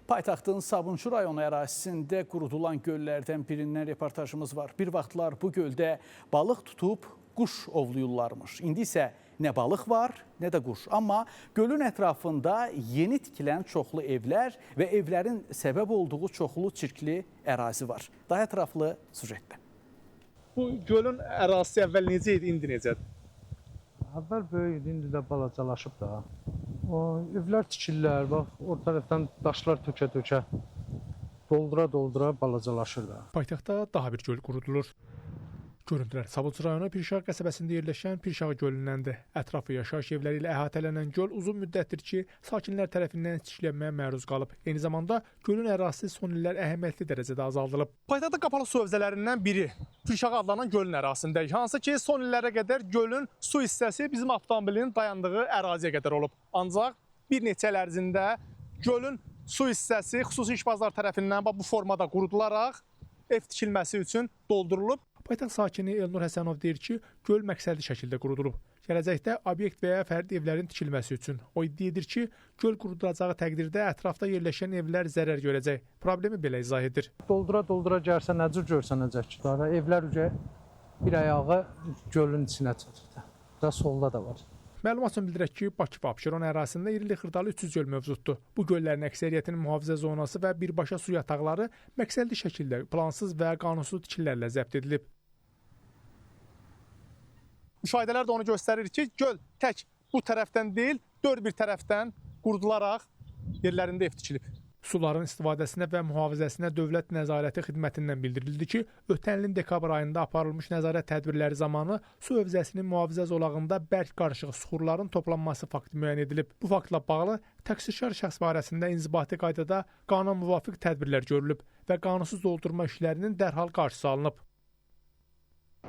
Paytaxtın Sabunçu rayonu ərazisində qurudulan göllərdən birindən reportajımız var. Bir vaxtlar bu göldə balıq tutub quş ovluyurlarmış. İndi isə nə balıq var, nə də quş. Amma gölün ətrafında yeni tikilən çoxlu evlər və evlərin səbəb olduğu çoxlu çirkli ərazi var. Daha ətraflı sujetdə. Bu gölün ərazisi əvvəl necə idi, indi necədir? Əvvəl böyük idi, indi də balacalaşıb da. O evlər tikirlər, bax, o tərəfdən daşlar tökə-tökə, doldura-doldura balacalaşır da. Paytaxtda daha bir göl qurudulur. Görüntülər Sabunçu rayonu Pirşağı qəsəbəsində yerləşən Pirşağı gölündəndir. Ətrafı yaşayış evləri ilə əhatələnən göl uzun müddətdir ki, sakinlər tərəfindən çirklənməyə məruz qalıb. Eyni zamanda gölün ərazisi son illər əhəmiyyətli dərəcədə azaldılıb. Paytaxtda qapalı su hövzələrindən biri Pirşağı adlanan gölün ərazisindəyik. Hansı ki, son illərə qədər gölün su hissəsi bizim avtomobilin dayandığı əraziyə qədər olub. Ancaq bir neçə il ərzində gölün su hissəsi xüsusi işbazlar tərəfindən bu formada qurudularaq ev tikilməsi üçün doldurulub. Paytaxt sakini Elnur Həsənov deyir ki, göl məqsədli şəkildə qurudulub. Gələcəkdə obyekt və ya fərdi evlərin tikilməsi üçün. O iddia edir ki, göl qurudulacağı təqdirdə ətrafda yerləşən evlər zərər görəcək. Problemi belə izah edir. Doldura-doldura gəlsə, nə cür görsən necə ki. Evlər bir ayağı gölün içinə çatır. Və solda da var. Məlumat üçün bildirək ki, Bakı və Abşeron ərazisində iri xırdalı 300 göl mövcuddur. Bu göllərin əksəriyyətinin mühafizə zonası və birbaşa su yataqları məqsədli şəkildə plansız və qanunsuz tikililərlə zəbt edilib. Müşahidələr də onu göstərir ki, göl tək bu tərəfdən deyil, dörd bir tərəfdən qurudularaq yerlərində ev tikilib. Suların istifadəsinə və mühafizəsinə Dövlət Nəzarəti Xidmətindən bildirildi ki, ötən ilin dekabr ayında aparılmış nəzarət tədbirləri zamanı su hövzəsinin mühafizə zolağında bərk qarışıq suxurların toplanması faktı müəyyən edilib. Bu faktla bağlı təqsirkar şəxs barəsində inzibati qaydada qanuna müvafiq tədbirlər görülüb və qanunsuz doldurma işlərinin dərhal qarşısı alınıb.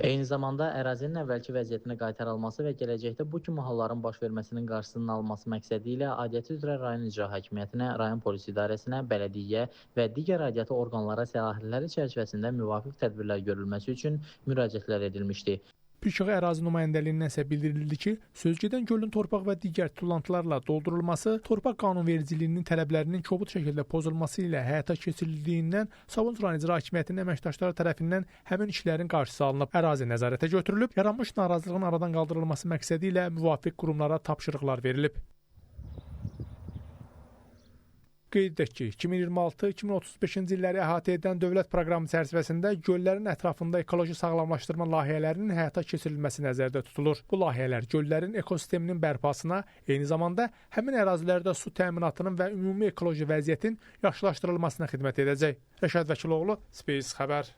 Eyni zamanda ərazinin əvvəlki vəziyyətinə qaytarılması və gələcəkdə bu kimi halların baş verməsinin qarşısının alınması məqsədi ilə aidiyyəti üzrə rayon icra hakimiyyətinə, rayon polis idarəsinə, bələdiyyə və digər aidiyyəti orqanlara səlahiyyətləri çərçivəsində müvafiq tədbirlər görülməsi üçün müraciətlər edilmişdi. Pirşağı ərazi nümayəndəliyindən isə bildirildi ki, sözgedən gölün torpaq və digər tullantılarla doldurulması, torpaq qanunvericiliyinin tələblərinin kobud şəkildə pozulması ilə həyata keçirildiyindən Sabunçu rayon icra hakimiyyətinin əməkdaşları tərəfindən həmin işlərin qarşısı alınıb. Ərazi nəzarətə götürülüb, yaranmış narazılığın aradan qaldırılması məqsədi ilə müvafiq qurumlara tapşırıqlar verilib. Qeyd edək ki, 2026-2035-ci illəri əhatə edən dövlət proqramı çərçivəsində göllərin ətrafında ekoloji sağlamlaşdırma layihələrinin həyata keçirilməsi nəzərdə tutulur. Bu layihələr göllərin ekosisteminin bərpasına, eyni zamanda həmin ərazilərdə su təminatının və ümumi ekoloji vəziyyətin yaxşılaşdırılmasına xidmət edəcək. Rəşad Vəkiloğlu, Space xəbər.